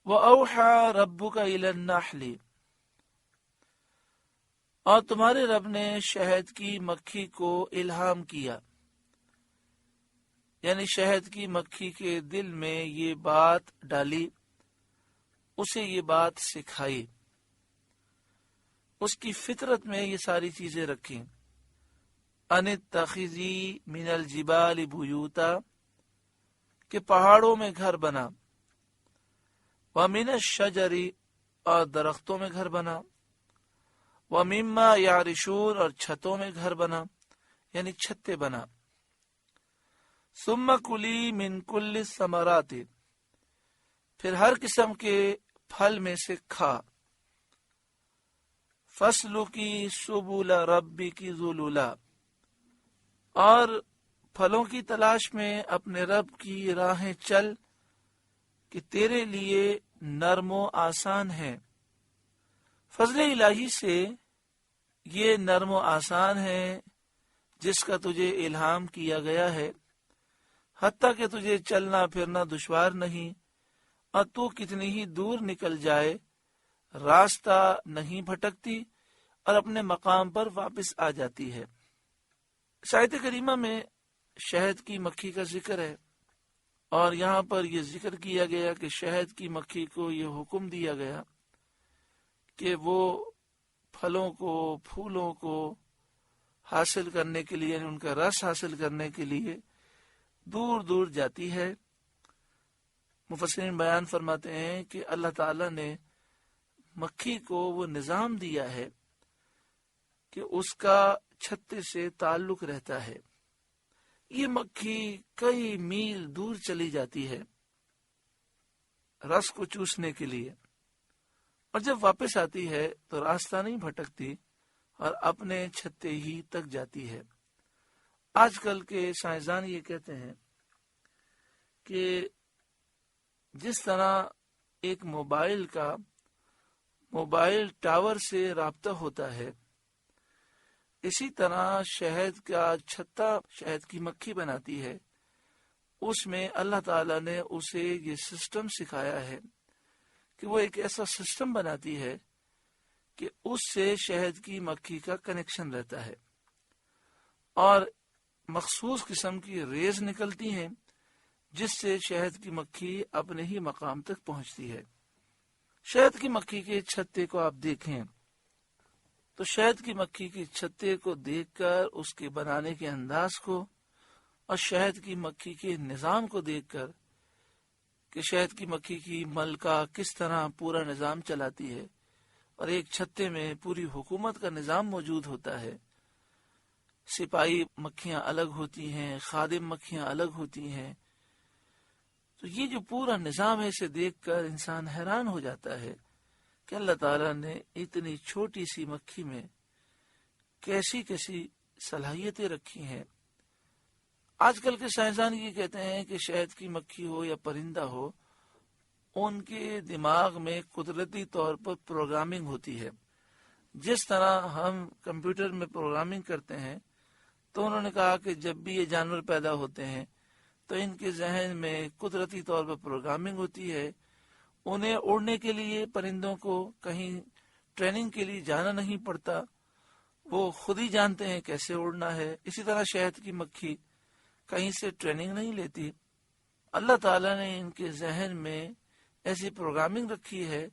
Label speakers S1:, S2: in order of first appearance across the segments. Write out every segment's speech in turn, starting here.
S1: وَأَوْحَى رَبُّكَ إِلَى النَّحْلِ، اور تمہارے رب نے شہد کی مکھی کو الہام کیا، یعنی شہد کی مکھی کے دل میں یہ بات ڈالی، اسے یہ بات سکھائی، اس کی فطرت میں یہ ساری چیزیں رکھیں۔ ان اتخذی من الجبال بیوتا، کہ پہاڑوں میں گھر بنا، ومن الشجر، اور درختوں میں گھر بنا، ومما یعرشون، اور چھتوں میں گھر بنا، یعنی چھتے بنا۔ ثم کلی من کل الثمرات، پھر ہر قسم کے پھل میں سے کھا۔ فسلکی سبل ربک ذللا، اور پھلوں کی تلاش میں اپنے رب کی راہیں چل کہ تیرے لیے نرم و آسان ہے۔ فضل الہی سے یہ نرم و آسان ہے جس کا تجھے الہام کیا گیا ہے، حتیٰ کہ تجھے چلنا پھرنا دشوار نہیں، اور تو کتنی ہی دور نکل جائے راستہ نہیں بھٹکتی اور اپنے مقام پر واپس آ جاتی ہے۔ آیت کریمہ میں شہد کی مکھی کا ذکر ہے، اور یہاں پر یہ ذکر کیا گیا کہ شہد کی مکھی کو یہ حکم دیا گیا کہ وہ پھلوں کو، پھولوں کو حاصل کرنے کے لیے، یعنی ان کا رس حاصل کرنے کے لیے دور دور جاتی ہے۔ مفسرین بیان فرماتے ہیں کہ اللہ تعالی نے مکھی کو وہ نظام دیا ہے کہ اس کا چھتے سے تعلق رہتا ہے۔ یہ مکھی کئی میل دور چلی جاتی ہے رس کو چوسنے کے لیے، اور جب واپس آتی ہے تو راستہ نہیں بھٹکتی اور اپنے چھتے ہی تک جاتی ہے۔ آج کل کے سائنسدان یہ کہتے ہیں کہ جس طرح ایک موبائل کا موبائل ٹاور سے رابطہ ہوتا ہے، اسی طرح شہد کا چھتا شہد کی مکھی بناتی ہے۔ اس میں اللہ تعالیٰ نے اسے یہ سسٹم سکھایا ہے کہ وہ ایک ایسا سسٹم بناتی ہے کہ اس سے شہد کی مکھی کا کنیکشن رہتا ہے، اور مخصوص قسم کی ریز نکلتی ہیں جس سے شہد کی مکھی اپنے ہی مقام تک پہنچتی ہے۔ شہد کی مکھی کے چھتے کو آپ دیکھیں تو شہد کی مکھی کی چھتے کو دیکھ کر، اس کے بنانے کے انداز کو، اور شہد کی مکھی کے نظام کو دیکھ کر کہ شہد کی مکھی کی ملکہ کس طرح پورا نظام چلاتی ہے، اور ایک چھتے میں پوری حکومت کا نظام موجود ہوتا ہے۔ سپاہی مکھیاں الگ ہوتی ہیں، خادم مکھیاں الگ ہوتی ہیں، تو یہ جو پورا نظام ہے اسے دیکھ کر انسان حیران ہو جاتا ہے کہ اللہ تعالیٰ نے اتنی چھوٹی سی مکھی میں کیسی کیسی صلاحیتیں رکھی ہیں۔ آج کل کے سائنسدان یہ کہتے ہیں کہ شہد کی مکھی ہو یا پرندہ ہو، ان کے دماغ میں قدرتی طور پر پروگرامنگ ہوتی ہے۔ جس طرح ہم کمپیوٹر میں پروگرامنگ کرتے ہیں، تو انہوں نے کہا کہ جب بھی یہ جانور پیدا ہوتے ہیں تو ان کے ذہن میں قدرتی طور پر پروگرامنگ ہوتی ہے۔ انہیں اڑنے کے لیے، پرندوں کو کہیں ٹریننگ کے لیے جانا نہیں پڑتا، وہ خود ہی جانتے ہیں کیسے اڑنا ہے۔ اسی طرح شہد کی مکھی کہیں سے ٹریننگ نہیں لیتی، اللہ تعالیٰ نے ان کے ذہن میں ایسی پروگرامنگ رکھی ہے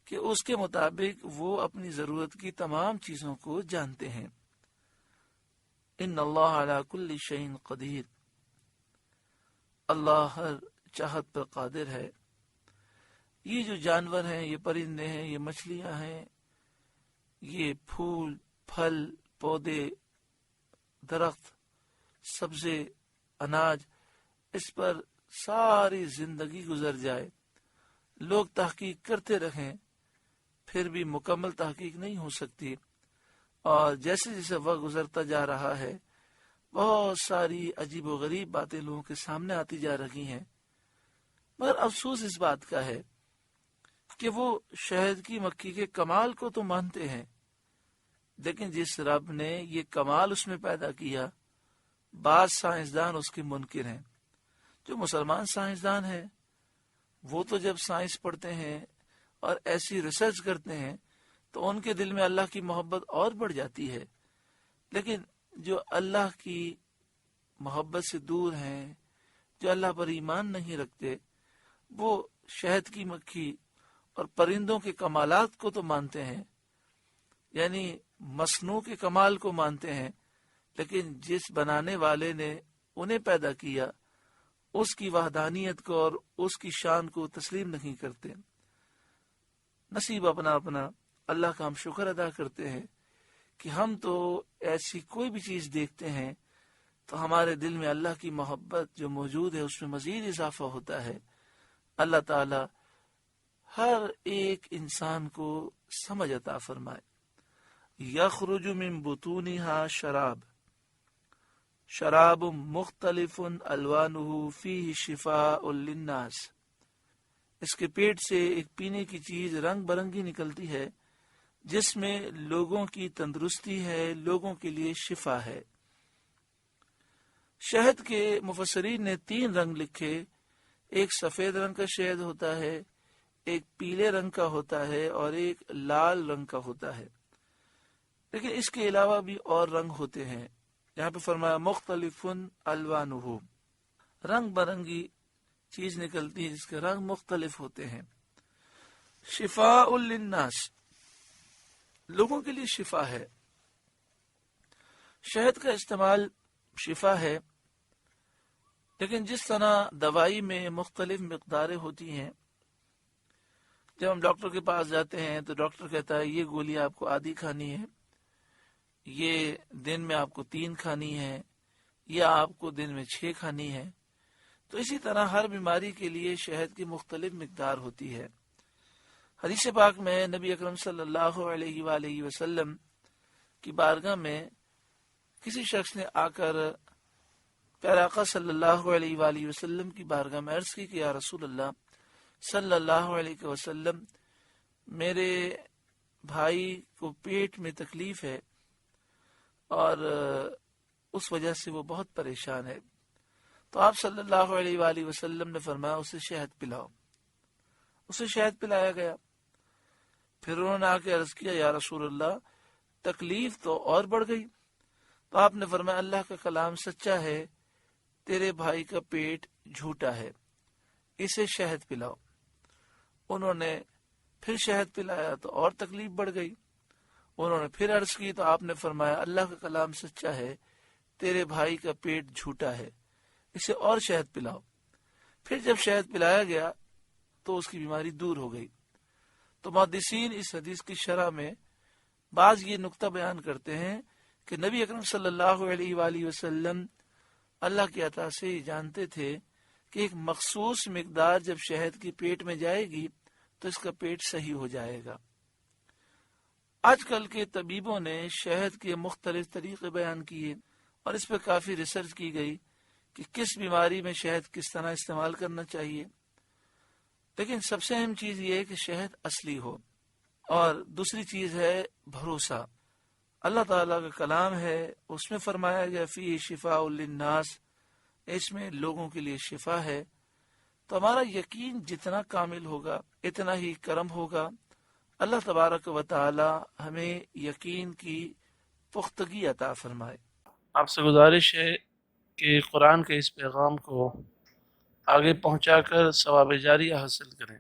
S1: کہ اس کے مطابق وہ اپنی ضرورت کی تمام چیزوں کو جانتے ہیں۔ ان اللہ علی کل شیء قدیر، اللہ ہر چاہت پر قادر ہے۔ یہ جو جانور ہیں، یہ پرندے ہیں، یہ مچھلیاں ہیں، یہ پھول، پھل، پودے، درخت، سبزے، اناج، اس پر ساری زندگی گزر جائے، لوگ تحقیق کرتے رہیں، پھر بھی مکمل تحقیق نہیں ہو سکتی، اور جیسے جیسے وقت گزرتا جا رہا ہے بہت ساری عجیب و غریب باتیں لوگوں کے سامنے آتی جا رہی ہیں۔ مگر افسوس اس بات کا ہے کہ وہ شہد کی مکھی کے کمال کو تو مانتے ہیں، لیکن جس رب نے یہ کمال اس میں پیدا کیا، بعض سائنسدان اس کے منکر ہیں۔ جو مسلمان سائنسدان ہیں وہ تو جب سائنس پڑھتے ہیں اور ایسی ریسرچ کرتے ہیں تو ان کے دل میں اللہ کی محبت اور بڑھ جاتی ہے. لیکن جو اللہ کی محبت سے دور ہیں، جو اللہ پر ایمان نہیں رکھتے، وہ شہد کی مکھی اور پرندوں کے کمالات کو تو مانتے ہیں، یعنی مصنوع کے کمال کو مانتے ہیں، لیکن جس بنانے والے نے انہیں پیدا کیا اس کی وحدانیت کو اور اس کی شان کو تسلیم نہیں کرتے. نصیب اپنا اپنا. اللہ کا ہم شکر ادا کرتے ہیں کہ ہم تو ایسی کوئی بھی چیز دیکھتے ہیں تو ہمارے دل میں اللہ کی محبت جو موجود ہے اس میں مزید اضافہ ہوتا ہے. اللہ تعالی ہر ایک انسان کو سمجھ عطا فرمائے. یخرج من بطونها شراب مختلف الوانه فیہ شفاء للناس. اس کے پیٹ سے ایک پینے کی چیز رنگ برنگی نکلتی ہے جس میں لوگوں کی تندرستی ہے، لوگوں کے لیے شفا ہے. شہد کے مفسرین نے 3 رنگ لکھے. ایک سفید رنگ کا شہد ہوتا ہے، ایک پیلے رنگ کا ہوتا ہے اور ایک لال رنگ کا ہوتا ہے. لیکن اس کے علاوہ بھی اور رنگ ہوتے ہیں. یہاں پہ فرمایا مختلف الوانہ، رنگ برنگی چیز نکلتی ہے جس کے رنگ مختلف ہوتے ہیں. شفاء للناس، لوگوں کے لیے شفا ہے. شہد کا استعمال شفا ہے، لیکن جس طرح دوائی میں مختلف مقداریں ہوتی ہیں، جب ہم ڈاکٹر کے پاس جاتے ہیں تو ڈاکٹر کہتا ہے یہ گولی آپ کو آدھی کھانی ہے، یہ دن میں آپ کو 3 کھانی ہے، یا آپ کو دن میں 6 کھانی ہے. تو اسی طرح ہر بیماری کے لیے شہد کی مختلف مقدار ہوتی ہے. حدیث پاک میں نبی اکرم صلی اللہ علیہ وآلہ وسلم کی بارگاہ میں کسی شخص نے آ کر پیارے آقا صلی اللہ علیہ وآلہ وسلم کی بارگاہ میں عرض کی کہ یا رسول اللہ صلی اللہ علیہ وسلم، میرے بھائی کو پیٹ میں تکلیف ہے اور اس وجہ سے وہ بہت پریشان ہے. تو آپ صلی اللہ علیہ وآلہ وسلم نے فرمایا اسے شہد پلاؤ. اسے شہد پلایا گیا. پھر انہوں نے آ کے عرض کیا یا رسول اللہ تکلیف تو اور بڑھ گئی. تو آپ نے فرمایا اللہ کا کلام سچا ہے، تیرے بھائی کا پیٹ جھوٹا ہے، اسے شہد پلاؤ. انہوں نے پھر شہد پلایا تو اور تکلیف بڑھ گئی. انہوں نے پھر عرض کی تو آپ نے فرمایا اللہ کا کلام سچا ہے، تیرے بھائی کا پیٹ جھوٹا ہے، اسے اور شہد پلاؤ. پھر جب شہد پلایا گیا تو اس کی بیماری دور ہو گئی. تو محدثین اس حدیث کی شرح میں بعض یہ نقطہ بیان کرتے ہیں کہ نبی اکرم صلی اللہ علیہ وآلہ وسلم اللہ کی عطا سے یہ جانتے تھے کہ ایک مخصوص مقدار جب شہد کی پیٹ میں جائے گی تو اس کا پیٹ صحیح ہو جائے گا. آج کل کے طبیبوں نے شہد کے مختلف طریقے بیان کیے اور اس پہ کافی ریسرچ کی گئی کہ کس بیماری میں شہد کس طرح استعمال کرنا چاہیے. لیکن سب سے اہم چیز یہ ہے کہ شہد اصلی ہو، اور دوسری چیز ہے بھروسہ. اللہ تعالیٰ کا کلام ہے، اس میں فرمایا گیا فی شفاء للناس، اس میں لوگوں کے لیے شفا ہے. تو ہمارا یقین جتنا کامل ہوگا اتنا ہی کرم ہوگا. اللہ تبارک و تعالی ہمیں یقین کی پختگی عطا فرمائے. آپ سے گزارش ہے کہ قرآن کے اس پیغام کو آگے پہنچا کر ثواب جاریہ حاصل کریں.